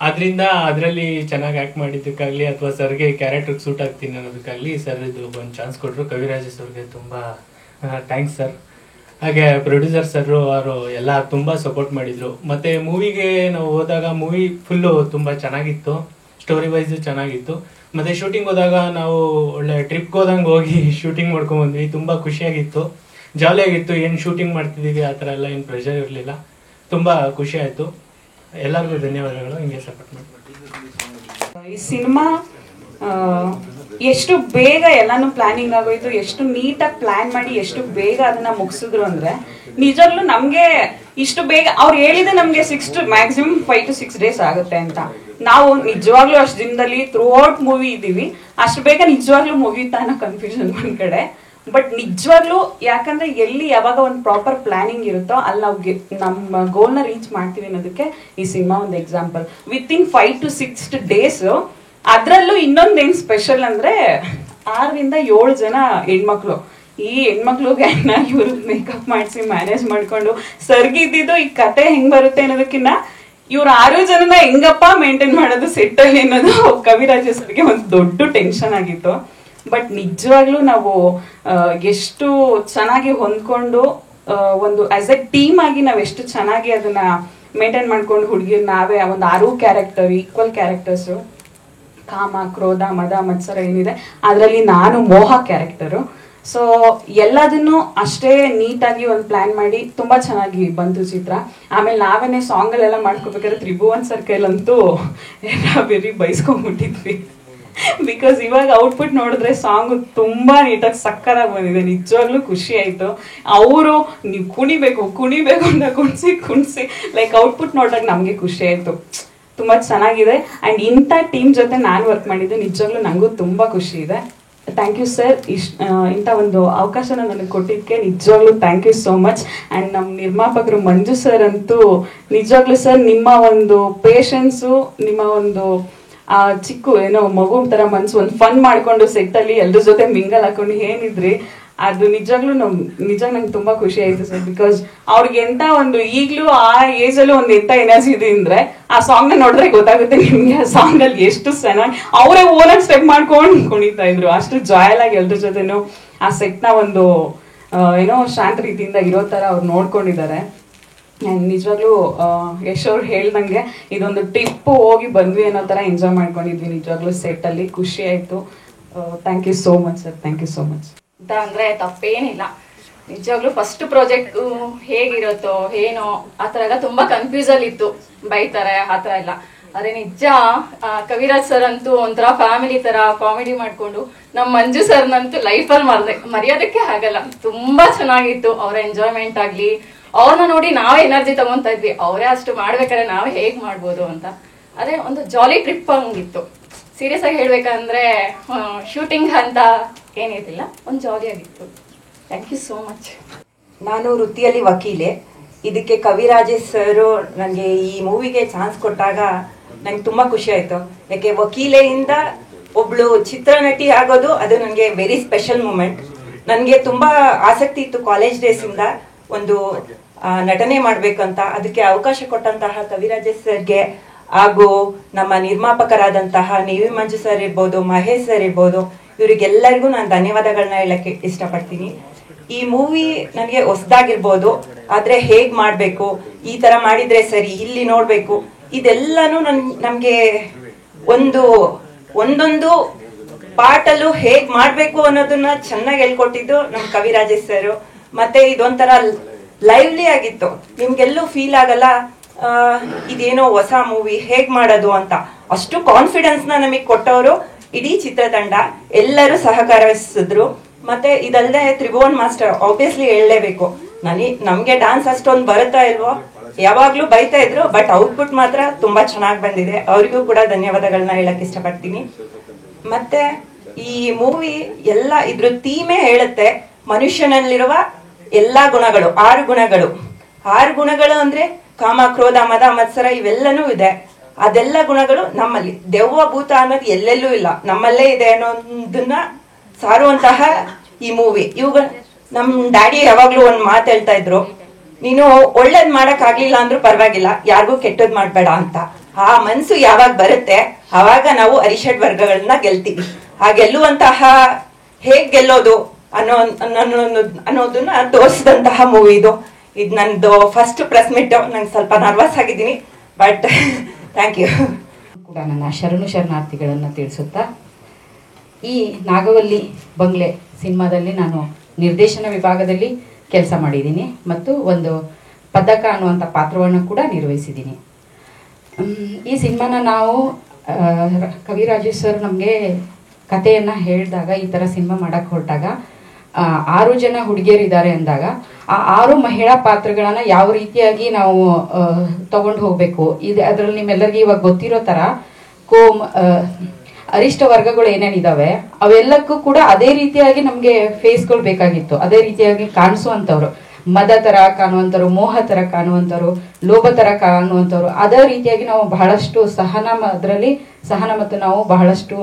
Speaker 8: ಅದರಿಂದ ಅದರಲ್ಲಿ ಚೆನ್ನಾಗಿ ಆ್ಯಕ್ಟ್ ಮಾಡಿದ್ದಕ್ಕಾಗಲಿ ಅಥವಾ ಸರ್ಗೆ ಕ್ಯಾರೆಕ್ಟರ್ಗೆ ಸೂಟ್ ಆಗ್ತೀನಿ ಅನ್ನೋದಕ್ಕಾಗಲಿ ಸರ್ ಇದು ಒಂದು ಚಾನ್ಸ್ ಕೊಟ್ಟರು. ಕವಿರಾಜೇಶ್ ಅವ್ರಿಗೆ ತುಂಬ ಥ್ಯಾಂಕ್ಸ್ ಸರ್. ಹಾಗೆ ಪ್ರೊಡ್ಯೂಸರ್ ಸರ್ರು ಅವರು ಎಲ್ಲ ತುಂಬ ಸಪೋರ್ಟ್ ಮಾಡಿದರು. ಮತ್ತು ಮೂವಿಗೆ ನಾವು ಹೋದಾಗ ಮೂವಿ ಫುಲ್ಲು ತುಂಬ ಚೆನ್ನಾಗಿತ್ತು, ಸ್ಟೋರಿ ವೈಸು ಚೆನ್ನಾಗಿತ್ತು. ಮತ್ತು ಶೂಟಿಂಗ್ ಹೋದಾಗ ನಾವು ಒಳ್ಳೆ ಟ್ರಿಪ್ಗೆ ಹೋದಂಗೆ ಹೋಗಿ ಶೂಟಿಂಗ್ ಮಾಡ್ಕೊಂಡ್ಬಂದ್ವಿ. ತುಂಬ ಖುಷಿಯಾಗಿತ್ತು, ಜಾಲಿಯಾಗಿತ್ತು. ಏನು ಶೂಟಿಂಗ್ ಮಾಡ್ತಿದ್ದೀವಿ ಆ ಥರ ಎಲ್ಲ ಏನು ಪ್ರೆಷರ್ ಇರಲಿಲ್ಲ. ತುಂಬ ಖುಷಿ ಆಯಿತು. ಎಲ್ಲರಿಗೂ ಧನ್ಯವಾದಗಳು, ಹಿಂಗೆ ಸಪೋರ್ಟ್ ಮಾಡಿ.
Speaker 9: ಈ ಸಿನಿಮಾ ಎಷ್ಟು ಬೇಗ ಎಲ್ಲಾನು ಪ್ಲಾನಿಂಗ್ ಆಗೋಯ್ತು, ಎಷ್ಟು ನೀಟಾಗಿ ಪ್ಲಾನ್ ಮಾಡಿ ಎಷ್ಟು ಬೇಗ ಅದನ್ನ ಮುಗಿಸಿದ್ರು ಅಂದ್ರೆ ನಿಜವಾಗ್ಲೂ ನಮ್ಗೆ ಇಷ್ಟು ಬೇಗ ಅವ್ರು ಹೇಳಿದೆ ನಮ್ಗೆ 6 to ಮ್ಯಾಕ್ಸಿಮಮ್ 5 to 6 days ಆಗುತ್ತೆ ಅಂತ. ನಾವು ನಿಜವಾಗ್ಲೂ ಅಷ್ಟು ದಿನದಲ್ಲಿ ಥ್ರೂ ಔಟ್ ಮೂವಿ ಇದ್ದೀವಿ, ಅಷ್ಟು ಬೇಗ ನಿಜವಾಗ್ಲೂ ಮುಗಿಯುತ್ತಾ ಅನ್ನೋ ಕನ್ಫ್ಯೂಷನ್ ಒಂದ್ ಕಡೆ. ಬಟ್ ನಿಜವಾಗ್ಲೂ ಯಾಕಂದ್ರೆ ಎಲ್ಲಿ ಯಾವಾಗ ಒಂದು ಪ್ರಾಪರ್ ಪ್ಲಾನಿಂಗ್ ಇರುತ್ತೋ ಅಲ್ಲಿ ನಾವು ನಮ್ಮ ಗೋಲ್ನ ರೀಚ್ ಮಾಡ್ತೀವಿ ಅನ್ನೋದಕ್ಕೆ ಈ ಸಿನಿಮಾ ಒಂದು ಎಕ್ಸಾಂಪಲ್. Within 5 to 6 days. ಅದ್ರಲ್ಲೂ ಇನ್ನೊಂದೇನ್ ಸ್ಪೆಷಲ್ ಅಂದ್ರೆ 6 ರಿಂದ 7 ಜನ ಹೆಣ್ಮಕ್ಳು. ಈ ಹೆಣ್ಮಕ್ಳಿಗೆ ಇವ್ರು ಮೇಕಪ್ ಮಾಡಿಸಿ ಮ್ಯಾನೇಜ್ ಮಾಡ್ಕೊಂಡು ಸರ್ಗಿದ್ದು ಈ ಕತೆ ಹೆಂಗ್ ಬರುತ್ತೆ ಅನ್ನೋದಕ್ಕಿಂತ ಇವ್ರು 6 ಜನನ ಹೆಂಗಪ್ಪ ಮೇಂಟೈನ್ ಮಾಡೋದು ಸೆಟ್ ಅಲ್ಲಿ ಅನ್ನೋದು ಕವಿರಾಜೇಶ್ ಸರ್ಗೆ ಒಂದು ದೊಡ್ಡ ಟೆನ್ಷನ್ ಆಗಿತ್ತು. ಬಟ್ ನಿಜವಾಗ್ಲೂ ನಾವು ಎಷ್ಟು ಚೆನ್ನಾಗಿ ಹೊಂದ್ಕೊಂಡು ಒಂದು ಆಸ್ ಎ ಟೀಮ್ ಆಗಿ ನಾವ್ ಎಷ್ಟು ಚೆನ್ನಾಗಿ ಅದನ್ನ ಮೇಂಟೈನ್ ಮಾಡ್ಕೊಂಡು ಹುಡುಗಿರ್ ನಾವೇ ಒಂದು 6 ಕ್ಯಾರೆಕ್ಟರ್ ಈಕ್ವಲ್ ಕ್ಯಾರೆಕ್ಟರ್ಸ್, ಕಾಮ, ಕ್ರೋಧ, ಮದ, ಮತ್ಸರ ಏನಿದೆ ಅದರಲ್ಲಿ ನಾನು ಮೋಹ ಕ್ಯಾರೆಕ್ಟರು. ಸೊ ಎಲ್ಲದನ್ನು ಅಷ್ಟೇ ನೀಟಾಗಿ ಒಂದು ಪ್ಲಾನ್ ಮಾಡಿ ತುಂಬಾ ಚೆನ್ನಾಗಿ ಬಂತು ಚಿತ್ರ. ಆಮೇಲೆ ನಾವೇನೆ ಸಾಂಗ್ ಅಲ್ಲೆಲ್ಲ ಮಾಡ್ಕೋಬೇಕಾದ್ರೆ ತ್ರಿಭುವನ್ ಸರ್ಕಲ್ ಅಂತೂ ಬೇರೆ ಬೈಸ್ಕೊಂಡ್ಬಿಟ್ಟಿದ್ವಿ. ಬಿಕಾಸ್ ಇವಾಗ ಔಟ್ಪುಟ್ ನೋಡಿದ್ರೆ ಸಾಂಗ್ ತುಂಬಾ ನೀಟಾಗಿ ಸಕ್ಕತ್ತಾಗಿ ಬಂದಿದೆ. ನಿಜವಾಗ್ಲೂ ಖುಷಿ ಆಯ್ತು. ಅವರು ನೀವು ಕುಣಿಬೇಕು ಅಂತ ಕುಣಿಸಿ ಲೈಕ್ ಔಟ್ಪುಟ್ ನೋಡಿದಾಗ ನಮ್ಗೆ ಖುಷಿ ಆಯ್ತು. ತುಂಬಾ ಚೆನ್ನಾಗಿದೆ. ಅಂಡ್ ಇಂಥ ಟೀಮ್ ಜೊತೆ ನಾನು ವರ್ಕ್ ಮಾಡಿದ್ದು ನಿಜವಾಗ್ಲೂ ನಂಗೂ ತುಂಬಾ ಖುಷಿ ಇದೆ. Thank you sir. ಇಂಥ ಒಂದು ಅವಕಾಶನ ನನಗೆ ಕೊಟ್ಟಿದ್ದಕ್ಕೆ ನಿಜವಾಗ್ಲೂ thank you so much. And ನಮ್ಮ ನಿರ್ಮಾಪಕರು ಮಂಜು ಸರ್ ಅಂತೂ ನಿಜವಾಗ್ಲೂ ಸರ್ ನಿಮ್ಮ ಒಂದು ಪೇಷನ್ಸು, ನಿಮ್ಮ ಒಂದು ಚಿಕ್ಕ ಏನೋ ಮಗು ತರ ಮನ್ಸು ಒಂದು ಫನ್ ಮಾಡ್ಕೊಂಡು ಸೆಟ್ ಅಲ್ಲಿ ಎಲ್ರ ಜೊತೆ ಮಿಂಗಲ್ ಹಾಕೊಂಡು ಏನಿದ್ರಿ ಅದು ನಿಜವಾಗ್ಲೂ ನಂಗೆ ತುಂಬಾ ಖುಷಿ ಆಯ್ತು ಸರ್. ಬಿಕಾಸ್ ಅವ್ರಿಗೆ ಎಂತ ಒಂದು ಈಗ್ಲೂ ಆ ಏಜ್ ಅಲ್ಲೂ ಒಂದು ಎಂತ ಎನರ್ಜಿ ಇದೆ ಅಂದ್ರೆ ಆ ಸಾಂಗ್ ನ ನೋಡಿದ್ರೆ ಗೊತ್ತಾಗುತ್ತೆ ನಿಮ್ಗೆ ಆ ಸಾಂಗ್ ಅಲ್ಲಿ ಎಷ್ಟು ಚೆನ್ನಾಗಿ ಅವರೇ ಓನಾಗಿ ಸ್ಟೆಪ್ ಮಾಡ್ಕೊಂಡು ಕುಣಿತಾ ಇದ್ರು. ಅಷ್ಟು ಜಾಯಲ್ ಆಗಿ ಎಲ್ರ ಜೊತೆನೂ ಆ ಸೆಟ್ ನ ಒಂದು ಏನೋ ಶಾಂತ ರೀತಿಯಿಂದ ಇರೋ ತರ ಅವ್ರು ನೋಡ್ಕೊಂಡಿದ್ದಾರೆ. ನಿಜವಾಗ್ಲೂ ಯಶ್ ಅವ್ರು ಹೇಳ್ದಂಗೆ ಇದೊಂದು ಟ್ರಿಪ್ ಹೋಗಿ ಬಂದ್ವಿ ಅನ್ನೋ ತರ ಎಂಜಾಯ್ ಮಾಡ್ಕೊಂಡಿದ್ವಿ. ನಿಜವಾಗ್ಲೂ ಸೆಟ್ ಅಲ್ಲಿ ಖುಷಿ ಆಯ್ತು. Thank you so much sir. Thank you so much.
Speaker 10: ಅಂತ ಅಂದ್ರೆ ತಪ್ಪೇನಿಲ್ಲ. ನಿಜವಾಗ್ಲೂ ಫಸ್ಟ್ ಪ್ರಾಜೆಕ್ಟ್ ಹೇಗಿರುತ್ತೋ ಏನೋ ಆ ತರ ಎಲ್ಲ ತುಂಬಾ ಕನ್ಫ್ಯೂಸ್ ಅಲ್ಲಿ ಇತ್ತು, ಬೈತಾರೆ ಆ ತರ ಎಲ್ಲ. ಅದೇ ನಿಜ ಕವಿರಾಜ್ ಸರ್ ಅಂತೂ ಒಂಥರ ಫ್ಯಾಮಿಲಿ ತರ ಕಾಮಿಡಿ ಮಾಡ್ಕೊಂಡು ನಮ್ ಮಂಜು ಸರ್ನಂತೂ ಲೈಫಲ್ಲಿ ಮರೆಯೋದಕ್ಕೆ ಆಗಲ್ಲ. ತುಂಬಾ ಚೆನ್ನಾಗಿತ್ತು ಅವ್ರ ಎಂಜಾಯ್ಮೆಂಟ್ ಆಗ್ಲಿ, ಅವ್ರನ್ನ ನೋಡಿ ನಾವೇ ಎನರ್ಜಿ ತಗೊಂತಾ ಇದ್ವಿ. ಅವರೇ ಅಷ್ಟು ಮಾಡ್ಬೇಕಾದ್ರೆ ನಾವೇ ಹೇಗ್ ಮಾಡ್ಬೋದು ಅಂತ. ಅದೇ ಒಂದು ಜಾಲಿ ಟ್ರಿಪ್ ಹಂಗಿತ್ತು. ಸೀರಿಯಸ್ ಆಗಿ ಹೇಳ್ಬೇಕಂದ್ರೆ ಶೂಟಿಂಗ್ ಅಂತ ಏನಿದಿಲ್ಲ, ಒಂದು ಜಾಲಿ ಆಗಿತ್ತು. Thank you so much.
Speaker 11: ನಾನು ವೃತ್ತಿಯಲ್ಲಿ ವಕೀಲೆ. ಇದಕ್ಕೆ ಕವಿರಾಜೇಶ್ ಸರ್ ನನಗೆ ಈ ಮೂವಿಗೆ ಚಾನ್ಸ್ ಕೊಟ್ಟಾಗ ನಂಗೆ ತುಂಬ ಖುಷಿ ಆಯಿತು. ಯಾಕೆ ವಕೀಲೆಯಿಂದ ಒಬ್ಳು ಚಿತ್ರನಟಿ ಆಗೋದು ಅದು ನನಗೆ ವೆರಿ ಸ್ಪೆಷಲ್ ಮೂಮೆಂಟ್. ನನಗೆ ತುಂಬ ಆಸಕ್ತಿ ಇತ್ತು ಕಾಲೇಜ್ ಡೇಸಿಂದ ಒಂದು ನಟನೆ ಮಾಡಬೇಕಂತ. ಅದಕ್ಕೆ ಅವಕಾಶ ಕೊಟ್ಟಂತಹ ಕವಿರಾಜೇಶ್ ಸರ್ಗೆ ಹಾಗೂ ನಮ್ಮ ನಿರ್ಮಾಪಕರಾದಂತಹ ನೇವಿ ಮಂಜು ಸರ್ ಇರ್ಬೋದು, ಮಹೇಶ್ ಸರ್ ಇರ್ಬೋದು, ಇವರಿಗೆಲ್ಲರಿಗೂ ನಾನು ಧನ್ಯವಾದಗಳನ್ನ ಹೇಳಕ್ಕೆ ಇಷ್ಟಪಡ್ತೀನಿ. ಈ ಮೂವಿ ನನಗೆ ಹೊಸದಾಗಿರ್ಬೋದು, ಆದ್ರೆ ಹೇಗ್ ಮಾಡ್ಬೇಕು, ಈ ತರ ಮಾಡಿದ್ರೆ ಸರಿ, ಇಲ್ಲಿ ನೋಡ್ಬೇಕು, ಇದೆಲ್ಲಾನು ನಮ್ಗೆ ಒಂದೊಂದು ಪಾರ್ಟಲ್ಲೂ ಹೇಗ್ ಮಾಡ್ಬೇಕು ಅನ್ನೋದನ್ನ ಚೆನ್ನಾಗಿ ಹೇಳ್ಕೊಟ್ಟಿದ್ದು ನಮ್ ಕವಿರಾಜೇಶ್ ಸರ್. ಮತ್ತೆ ಇದೊಂಥರ ಲೈವ್ಲಿ ಆಗಿತ್ತು, ನಿಮ್ಗೆಲ್ಲೂ ಫೀಲ್ ಆಗಲ್ಲ ಇದೇನೋ ಹೊಸ ಮೂವಿ ಹೇಗ್ ಮಾಡೋದು ಅಂತ. ಅಷ್ಟು ಕಾನ್ಫಿಡೆನ್ಸ್ ನ ನಮಗ್ ಕೊಟ್ಟವರು ಇಡೀ ಚಿತ್ರತಂಡ, ಎಲ್ಲರೂ ಸಹಕರಿಸಿದ್ರು. ಮತ್ತೆ ಇದಲ್ಲದೆ ತ್ರಿಭುವನ್ ಮಾಸ್ಟರ್ ಆಬ್ವಿಯಸ್ಲಿ ಹೇಳಲೇಬೇಕು, ನಮ್ಗೆ ಡ್ಯಾನ್ಸ್ ಅಷ್ಟೊಂದು ಬರುತ್ತಾ ಇಲ್ವೋ, ಯಾವಾಗ್ಲೂ ಬೈತಾ ಇದ್ರು, ಬಟ್ ಔಟ್ಪುಟ್ ಮಾತ್ರ ತುಂಬಾ ಚೆನ್ನಾಗಿ ಬಂದಿದೆ. ಅವ್ರಿಗೂ ಕೂಡ ಧನ್ಯವಾದಗಳನ್ನ ಹೇಳಕ್ ಇಷ್ಟಪಡ್ತೀನಿ. ಮತ್ತೆ ಈ ಮೂವಿ ಎಲ್ಲ ಇದ್ರ ಥೀಮೇ ಹೇಳುತ್ತೆ, ಮನುಷ್ಯನಲ್ಲಿರುವ ಎಲ್ಲಾ ಗುಣಗಳು, 6 ಗುಣಗಳು ಅಂದ್ರೆ ಕಾಮ, ಕ್ರೋಧ, ಮದ, ಮತ್ಸರ ಇವೆಲ್ಲನೂ ಇದೆ. ಅದೆಲ್ಲ ಗುಣಗಳು ನಮ್ಮಲ್ಲಿ, ದೆವ್ವ ಭೂತ ಅನ್ನೋದು ಎಲ್ಲೆಲ್ಲೂ ಇಲ್ಲ, ನಮ್ಮಲ್ಲೇ ಇದೆ ಅನ್ನೋದನ್ನ ಸಾರುವಂತಹ ಈ ಮೂವಿ. ಇವಾಗ ನಮ್ ಡ್ಯಾಡಿ ಯಾವಾಗ್ಲೂ ಒಂದ್ ಮಾತು ಹೇಳ್ತಾ ಇದ್ರು, ನೀನು ಒಳ್ಳೇದ್ ಮಾಡಕ್ ಆಗ್ಲಿಲ್ಲ ಅಂದ್ರೂ ಪರವಾಗಿಲ್ಲ, ಯಾರಿಗೂ ಕೆಟ್ಟದ್ ಮಾಡ್ಬೇಡ ಅಂತ. ಆ ಮನ್ಸು ಯಾವಾಗ ಬರುತ್ತೆ ಅವಾಗ ನಾವು ಅರಿಷಡ್ ವರ್ಗಗಳನ್ನ ಗೆಲ್ತೀವಿ. ಆ ಗೆಲ್ಲುವಂತಹ ಹೇಗ್ ಗೆಲ್ಲೋದು ಅನ್ನೋದನ್ನ ತೋರಿಸಿದಂತಹ ಮೂವಿ ಇದು. ನಂದು ಫಸ್ಟ್ ಪ್ರೆಸ್ ಮೀಟ್, ನಂಗೆ ಸ್ವಲ್ಪ ನರ್ವಸ್ ಆಗಿದ್ದೀನಿ, ಬಟ್ ಥ್ಯಾಂಕ್ ಯು.
Speaker 12: ಕೂಡ ನನ್ನ ಶರಣಾರ್ಥಿಗಳನ್ನು ತಿಳಿಸುತ್ತಾ, ಈ ನಾಗವಲ್ಲಿ ಬಂಗ್ಲೆ ಸಿನಿಮಾದಲ್ಲಿ ನಾನು ನಿರ್ದೇಶನ ವಿಭಾಗದಲ್ಲಿ ಕೆಲಸ ಮಾಡಿದ್ದೀನಿ ಮತ್ತು ಒಂದು ಪದಕ ಅನ್ನುವಂಥ ಪಾತ್ರವನ್ನು ಕೂಡ ನಿರ್ವಹಿಸಿದ್ದೀನಿ. ಈ ಸಿನಿಮಾನ ನಾವು ಕವಿರಾಜೇಶ್ ಸರ್ ನಮಗೆ ಕಥೆಯನ್ನು ಹೇಳಿದಾಗ, ಈ ಥರ ಸಿನಿಮಾ ಮಾಡೋಕ್ಕೆ ಹೊರಟಾಗ 6 ಜನ ಹುಡುಗಿಯರಿದ್ದಾರೆ ಅಂದಾಗ ಆ 6 ಮಹಿಳಾ ಪಾತ್ರಗಳನ್ನು ಯಾವ ರೀತಿಯಾಗಿ ನಾವು ತಗೊಂಡು ಹೋಗಬೇಕು, ಅದರಲ್ಲಿ ನಿಮ್ಮೆಲ್ಲರಿಗೂ ಇವಾಗ ಗೊತ್ತಿರೋ ಥರ ಅರಿಷ್ಟ ವರ್ಗಗಳು ಏನೇನಿದಾವೆ ಅವೆಲ್ಲಕ್ಕೂ ಕೂಡ ಅದೇ ರೀತಿಯಾಗಿ ನಮಗೆ ಫೇಸ್ಗಳು ಬೇಕಾಗಿತ್ತು. ಅದೇ ರೀತಿಯಾಗಿ ಕಾಣಿಸುವಂಥವ್ರು, ಮದ ತರ ಕಾಣುವಂಥವ್ರು, ಮೋಹ ತರ ಕಾಣುವಂಥವ್ರು, ಲೋಭ ತರ ಕಾಣುವಂಥವ್ರು, ಅದೇ ರೀತಿಯಾಗಿ ನಾವು ಬಹಳಷ್ಟು ಸಹನ ಮತ್ತು ನಾವು ಬಹಳಷ್ಟು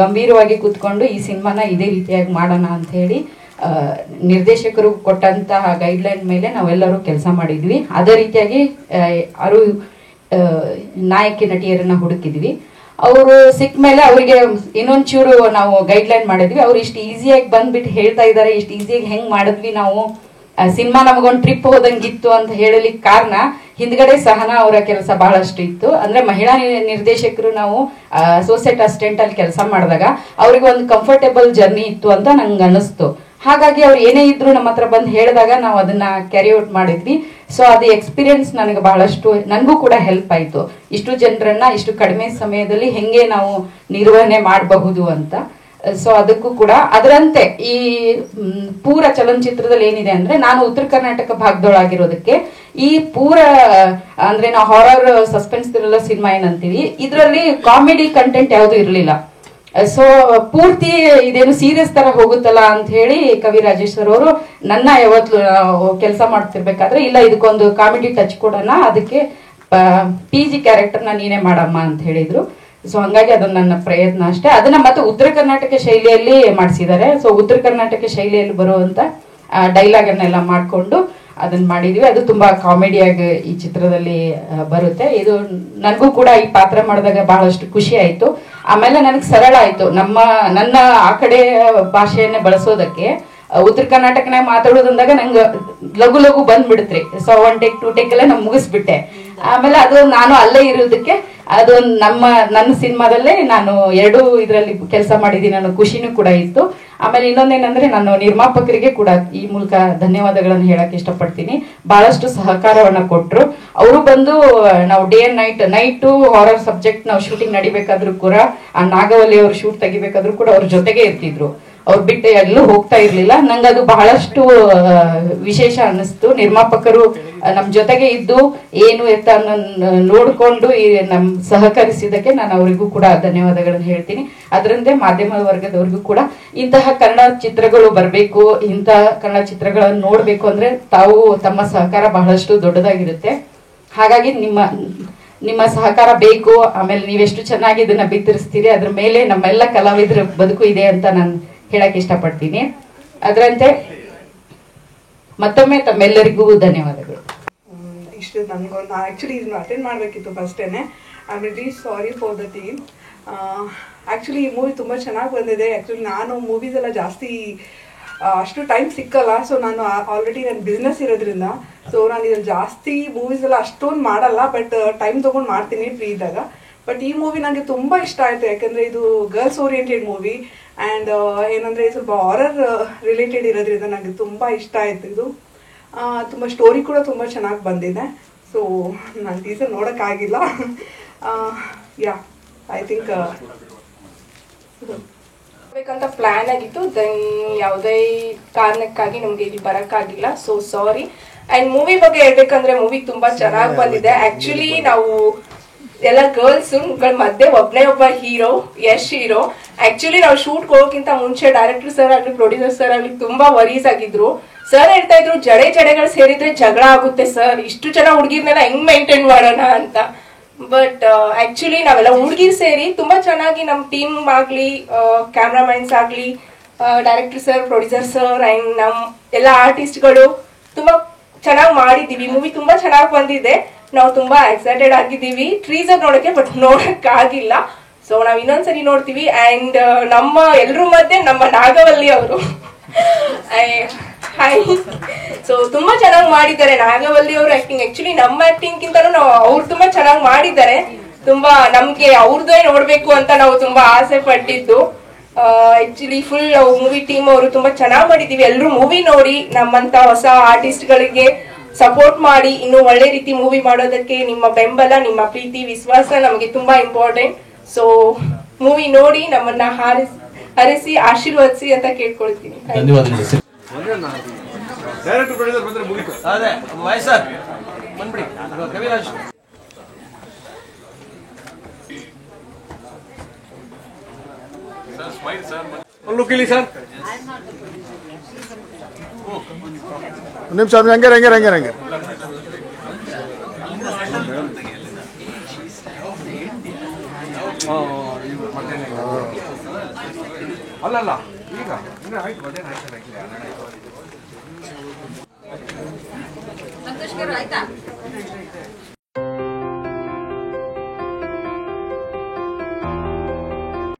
Speaker 12: ಗಂಭೀರವಾಗಿ ಕೂತ್ಕೊಂಡು ಈ ಸಿನಿಮಾನ ಇದೇ ರೀತಿಯಾಗಿ ಮಾಡೋಣ ಅಂತ ಹೇಳಿ ನಿರ್ದೇಶಕರು ಕೊಟ್ಟಂತಹ ಗೈಡ್ಲೈನ್ ಮೇಲೆ ನಾವೆಲ್ಲರೂ ಕೆಲಸ ಮಾಡಿದ್ವಿ. ಅದೇ ರೀತಿಯಾಗಿ 6 ನಾಯಕಿ ನಟಿಯರನ್ನ ಹುಡುಕಿದ್ವಿ. ಅವರು ಸಿಕ್ಕ ಮೇಲೆ ಅವರಿಗೆ ಇನ್ನೊಂಚೂರು ನಾವು ಗೈಡ್ಲೈನ್ ಮಾಡಿದ್ವಿ. ಅವ್ರು ಇಷ್ಟು ಈಸಿಯಾಗಿ ಬಂದ್ಬಿಟ್ಟು ಹೇಳ್ತಾ ಇದ್ದಾರೆ, ಇಷ್ಟು ಈಸಿಯಾಗಿ ಹೆಂಗ್ ಮಾಡಿದ್ವಿ ನಾವು, ಸಿನಿಮಾ ನಮಗೊಂದು ಟ್ರಿಪ್ ಹೋದಂಗಿತ್ತು ಅಂತ ಹೇಳಲಿಕ್ಕೆ ಕಾರಣ ಹಿಂದ್ಗಡೆ ಸಹನಾ ಅವರ ಕೆಲಸ ಬಹಳಷ್ಟು ಇತ್ತು. ಅಂದ್ರೆ ಮಹಿಳಾ ನಿರ್ದೇಶಕರು ನಾವು ಅಸೋಸಿಯೇಟ್ ಅಸಿಸ್ಟೆಂಟ್ ಅಲ್ಲಿ ಕೆಲಸ ಮಾಡಿದಾಗ ಅವ್ರಿಗೆ ಒಂದು ಕಂಫರ್ಟೇಬಲ್ ಜರ್ನಿ ಇತ್ತು ಅಂತ ನಂಗೆ ಅನಿಸ್ತು. ಹಾಗಾಗಿ ಅವ್ರು ಏನೇ ಇದ್ರು ನಮ್ಮ ಹತ್ರ ಬಂದು ಹೇಳಿದಾಗ ನಾವು ಅದನ್ನ ಕ್ಯಾರಿ ಔಟ್ ಮಾಡಿದ್ವಿ. ಸೊ ಅದು ಎಕ್ಸ್ಪೀರಿಯನ್ಸ್ ನನಗೆ ಬಹಳಷ್ಟು, ನನಗೂ ಕೂಡ ಹೆಲ್ಪ್ ಆಯ್ತು. ಇಷ್ಟು ಜನರನ್ನ ಇಷ್ಟು ಕಡಿಮೆ ಸಮಯದಲ್ಲಿ ಹೆಂಗೆ ನಾವು ನಿರ್ವಹಣೆ ಮಾಡಬಹುದು ಅಂತ. ಸೊ ಅದಕ್ಕೂ ಕೂಡ ಅದರಂತೆ ಈ ಪೂರ ಚಲನಚಿತ್ರದಲ್ಲಿ ಏನಿದೆ ಅಂದ್ರೆ, ನಾನು ಉತ್ತರ ಕರ್ನಾಟಕ ಭಾಗದೊಳಗಿರೋದಕ್ಕೆ ಈ ಪೂರ ಅಂದ್ರೆ ನಾವು ಹಾರರ್ ಸಸ್ಪೆನ್ಸ್ ಥ್ರಿಲ್ಲರ್ ಸಿನಿಮಾ ಏನಂತೀವಿ, ಇದರಲ್ಲಿ ಕಾಮಿಡಿ ಕಂಟೆಂಟ್ ಯಾವುದು ಇರಲಿಲ್ಲ. ಸೊ ಪೂರ್ತಿ ಇದೇನು ಸೀರಿಯಸ್ ತರ ಹೋಗುತ್ತಲ್ಲ ಅಂತ ಹೇಳಿ ಕವಿರಾಜೇಶ್ ಸರ್ ಅವರು ನನ್ನ ಯಾವತ್ತು ಕೆಲಸ ಮಾಡ್ತಿರ್ಬೇಕಾದ್ರೆ, ಇಲ್ಲ ಇದಕ್ಕೊಂದು ಕಾಮಿಡಿ ಟಚ್ ಕೊಡೋಣ, ಅದಕ್ಕೆ PG ಕ್ಯಾರೆಕ್ಟರ್ನ ನೀನೇ ಮಾಡಮ್ಮ ಅಂತ ಹೇಳಿದ್ರು. ಸೊ ಹಂಗಾಗಿ ಅದನ್ನ ನನ್ನ ಪ್ರಯತ್ನ ಅಷ್ಟೇ. ಅದನ್ನ ಮತ್ತೆ ಉತ್ತರ ಕರ್ನಾಟಕ ಶೈಲಿಯಲ್ಲಿ ಮಾಡಿಸಿದ್ದಾರೆ. ಸೊ ಉತ್ತರ ಕರ್ನಾಟಕ ಶೈಲಿಯಲ್ಲಿ ಬರುವಂತ ಡೈಲಾಗ್ ಅನ್ನೆಲ್ಲ ಮಾಡ್ಕೊಂಡು ಅದನ್ನ ಮಾಡಿದ್ವಿ. ಅದು ತುಂಬಾ ಕಾಮಿಡಿಯಾಗಿ ಈ ಚಿತ್ರದಲ್ಲಿ ಬರುತ್ತೆ. ಇದು ನನಗೂ ಕೂಡ ಈ ಪಾತ್ರ ಮಾಡಿದಾಗ ಬಹಳಷ್ಟು ಖುಷಿ ಆಯ್ತು. ಆಮೇಲೆ ನನಗೆ ಸರಳ ಆಯ್ತು, ನನ್ನ ಆ ಕಡೆ ಭಾಷೆಯನ್ನೇ ಬಳಸೋದಕ್ಕೆ. ಉತ್ತರ ಕರ್ನಾಟಕನಾಗ ಮಾತಾಡೋದಂದಾಗ ನಂಗೆ ಲಘು ಬಂದ್ಬಿಡ್ತ್ರಿ. ಸೊ 1 ಟೇಕ್ 2 ಟೇಕ್ ಎಲ್ಲ ನಾನು ಮುಗಿಸ್ಬಿಟ್ಟೆ. ಆಮೇಲೆ ಅದು ನಾನು ಅಲ್ಲೇ ಇರೋದಕ್ಕೆ ಅದು ನನ್ನ ಸಿನಿಮಾದಲ್ಲೇ ನಾನು 2 ಇದರಲ್ಲಿ ಕೆಲಸ ಮಾಡಿದ್ದೀನಿ ಅನ್ನೋ ಖುಷಿನೂ ಕೂಡ ಇತ್ತು. ಆಮೇಲೆ ಇನ್ನೊಂದೇನಂದ್ರೆ, ನಾನು ನಿರ್ಮಾಪಕರಿಗೆ ಕೂಡ ಈ ಮೂಲಕ ಧನ್ಯವಾದಗಳನ್ನು ಹೇಳಕ್ ಇಷ್ಟಪಡ್ತೀನಿ. ಬಹಳಷ್ಟು ಸಹಕಾರವನ್ನ ಕೊಟ್ರು. ಅವರು ಬಂದು ನಾವು day and night horror subject ನಾವು ಶೂಟಿಂಗ್ ನಡಿಬೇಕಾದ್ರೂ ಕೂಡ, ಆ ನಾಗವಲ್ಲಿ ಅವ್ರು ಶೂಟ್ ತೆಗಿಬೇಕಾದ್ರೂ ಕೂಡ ಅವ್ರ ಜೊತೆಗೆ ಇರ್ತಿದ್ರು. ಅವ್ರು ಬಿಟ್ಟು ಎಲ್ಲೂ ಹೋಗ್ತಾ ಇರ್ಲಿಲ್ಲ. ನಂಗದು ಬಹಳಷ್ಟು ವಿಶೇಷ ಅನ್ನಿಸ್ತು. ನಿರ್ಮಾಪಕರು ನಮ್ ಜೊತೆಗೆ ಇದ್ದು ಏನು ಎತ್ತ ನೋಡ್ಕೊಂಡು ನಮ್ ಸಹಕರಿಸಿದಕ್ಕೆ ನಾನು ಅವರಿಗೂ ಕೂಡ ಧನ್ಯವಾದಗಳನ್ನು ಹೇಳ್ತೀನಿ. ಅದರಂತೆ ಮಾಧ್ಯಮ ವರ್ಗದವ್ರಿಗೂ ಕೂಡ ಇಂತಹ ಕನ್ನಡ ಚಿತ್ರಗಳು ಬರಬೇಕು, ಇಂತಹ ಕನ್ನಡ ಚಿತ್ರಗಳನ್ನು ನೋಡ್ಬೇಕು ಅಂದ್ರೆ ತಾವು ತಮ್ಮ ಸಹಕಾರ ಬಹಳಷ್ಟು ದೊಡ್ಡದಾಗಿರುತ್ತೆ. ಹಾಗಾಗಿ ನಿಮ್ಮ ಸಹಕಾರ ಬೇಕು. ಆಮೇಲೆ ನೀವೆಷ್ಟು ಚೆನ್ನಾಗಿ ಇದನ್ನ ಬಿತ್ತರಿಸ್ತೀರಿ, ಅದ್ರ ಮೇಲೆ ನಮ್ಮೆಲ್ಲ ಕಲಾವಿದರ ಬದುಕು ಇದೆ ಅಂತ ನಾನು ಹೇಳಕ್ ಇಷ್ಟಪಡ್ತೀನಿ. ಅದರಂತೆ ಮತ್ತೊಮ್ಮೆ ತಮ್ಮೆಲ್ಲರಿಗೂ ಧನ್ಯವಾದಗಳು.
Speaker 13: ಇಷ್ಟು ನನಗೊಂದು ಆ್ಯಕ್ಚುಲಿ ಇದನ್ನು ಅಟೆಂಡ್ ಮಾಡಬೇಕಿತ್ತು ಫಸ್ಟೇನೆ. I am really sorry for the team. Actually ಈ ಮೂವಿ ತುಂಬ ಚೆನ್ನಾಗಿ ಬಂದಿದೆ. ಆ್ಯಕ್ಚುಲಿ ನಾನು ಮೂವೀಸ್ ಎಲ್ಲ ಜಾಸ್ತಿ ಅಷ್ಟು ಟೈಮ್ ಸಿಕ್ಕಲ್ಲ. ಸೊ ನಾನು ಆಲ್ರೆಡಿ ನನ್ನ ಬಿಸ್ನೆಸ್ ಇರೋದ್ರಿಂದ ಸೊ ನಾನು ಇದ್ರಲ್ಲಿ ಜಾಸ್ತಿ ಮೂವೀಸ್ ಎಲ್ಲ ಅಷ್ಟೊಂದು ಮಾಡಲ್ಲ, ಬಟ್ ಟೈಮ್ ತೊಗೊಂಡು ಮಾಡ್ತೀನಿ ಫ್ರೀ ಇದ್ದಾಗ. ಬಟ್ ಈ ಮೂವಿ ನನಗೆ ತುಂಬ ಇಷ್ಟ ಆಯಿತು, ಯಾಕಂದರೆ ಇದು ಗರ್ಲ್ಸ್ ಓರಿಯೆಂಟೆಡ್ ಮೂವಿ ಆ್ಯಂಡ್ ಏನಂದರೆ ಸ್ವಲ್ಪ ಹಾರರ್ ರಿಲೇಟೆಡ್ ಇರೋದ್ರಿಂದ ನನಗೆ ತುಂಬ ಇಷ್ಟ ಆಯಿತು. ಇದು ತುಂಬ ಸ್ಟೋರಿ ಕೂಡ ತುಂಬ ಚೆನ್ನಾಗಿ ಬಂದಿದೆ. ಸೊ ನಾನು ಟೀಸರ್ ನೋಡೋಕ್ಕಾಗಿಲ್ಲ. ಯಾ ಐ ಥಿಂಕ್
Speaker 7: ಬೇಕಂತ ಪ್ಲಾನ್ ಆಗಿತ್ತು. ದೆನ್ ಯಾವುದೇ ಕಾರಣಕ್ಕಾಗಿ ನಮ್ಗೆ ಇಲ್ಲಿ ಬರೋಕ್ಕಾಗಿಲ್ಲ. So sorry. ಆ್ಯಂಡ್ ಮೂವಿ ಬಗ್ಗೆ ಹೇಳ್ಬೇಕಂದ್ರೆ ಮೂವಿ ತುಂಬಾ ಚೆನ್ನಾಗಿ ಬಂದಿದೆ. ಆಕ್ಚುಲಿ ನಾವು ಎಲ್ಲ ಗರ್ಲ್ಸ್ ಮಧ್ಯೆ ಒಬ್ಬ ಹೀರೋ, ಯಶ್ ಹೀರೋ. ಆಕ್ಚುಲಿ ನಾವು ಶೂಟ್ಗೆ ಹೋಗೋಕ್ಕಿಂತ ಮುಂಚೆ ಡೈರೆಕ್ಟರ್ ಸರ್ ಆಗಲಿ ಪ್ರೊಡ್ಯೂಸರ್ ಸರ್ ಆಗಲಿ ತುಂಬಾ ವರೀಸ್ ಆಗಿದ್ರು. ಸರ್ ಹೇಳ್ತಾ ಇದ್ರು ಜಡೆಗಳು ಸೇರಿದ್ರೆ ಜಗಳ ಆಗುತ್ತೆ ಸರ್, ಇಷ್ಟು ಜನ ಹುಡುಗಿರ್ನೆಲ್ಲ ಹೆಂಗ್ ಮೈಂಟೈನ್ ಮಾಡೋಣ ಅಂತ. ಬಟ್ ಆಕ್ಚುಲಿ ನಾವೆಲ್ಲ ಹುಡುಗಿರ್ ಸೇರಿ ತುಂಬಾ ಚೆನ್ನಾಗಿ ನಮ್ಮ ಟೀಮ್ ಆಗ್ಲಿ, ಕ್ಯಾಮ್ರಾಮನ್ಸ್ ಆಗ್ಲಿ, director sir, producer sir and ನಮ್ ಎಲ್ಲ ಆರ್ಟಿಸ್ಟ್ಗಳು ತುಂಬಾ ಚೆನ್ನಾಗಿ ಮಾಡಿದೀವಿ. ಮೂವಿ ತುಂಬಾ ಚೆನ್ನಾಗಿ ಬಂದಿದೆ. ನಾವು ತುಂಬಾ ಎಕ್ಸೈಟೆಡ್ ಆಗಿದ್ದೀವಿ ಟ್ರೀಸರ್ ನೋಡಕ್ಕೆ, ಬಟ್ ನೋಡಕ್ ಆಗಿಲ್ಲ. ಸೊ ನಾವ್ ಇನ್ನೊಂದ್ಸರಿ ನೋಡ್ತೀವಿ. ಅಂಡ್ ನಮ್ಮ ಎಲ್ರ ಮಧ್ಯೆ ನಮ್ಮ ನಾಗವಲ್ಲಿ ಅವರು ಹಾಯ್. ಸೊ ತುಂಬಾ ಚೆನ್ನಾಗಿ ಮಾಡಿದ್ದಾರೆ ನಾಗವಲ್ಲಿ ಅವರು ಆಕ್ಟಿಂಗ್. ಆಕ್ಚುಲಿ ನಮ್ಮ ಆಕ್ಟಿಂಗ್ ಗಿಂತನೂ ಅವ್ರು ತುಂಬಾ ಚೆನ್ನಾಗಿ ಮಾಡಿದ್ದಾರೆ. ತುಂಬಾ ನಮ್ಗೆ ಅವ್ರದ್ದೇ ನೋಡ್ಬೇಕು ಅಂತ ನಾವು ತುಂಬಾ ಆಸೆ ಪಟ್ಟಿದ್ದು. ಆಕ್ಚುಲಿ ಫುಲ್ ಮೂವಿ ಟೀಮ್ ಅವರು ತುಂಬಾ ಚೆನ್ನಾಗಿ ಮಾಡಿದೀವಿ. ಎಲ್ರು ಮೂವಿ ನೋಡಿ ನಮ್ಮಂತ ಹೊಸ ಆರ್ಟಿಸ್ಟ್ ಗಳಿಗೆ ಸಪೋರ್ಟ್ ಮಾಡಿ ಇನ್ನು ಒಳ್ಳೆ ರೀತಿ ಮೂವಿ ಮಾಡೋದಕ್ಕೆ ನಿಮ್ಮ ಬೆಂಬಲ, ನಿಮ್ಮ ಪ್ರೀತಿ, ವಿಶ್ವಾಸ ನಮಗೆ ತುಂಬಾ ಇಂಪಾರ್ಟೆಂಟ್. ಸೊ ಮೂವಿ ನೋಡಿ ನಮ್ಮನ್ನ ಹರಿಸಿ ಆಶೀರ್ವದಿಸಿ ಅಂತ ಕೇಳ್ಕೊಳ್ತೀನಿ.
Speaker 14: ನಿಮಿಷ ಹಂಗೆ
Speaker 15: ಅಲ್ಲಲ್ಲ ಈಗ ಆಯ್ತು.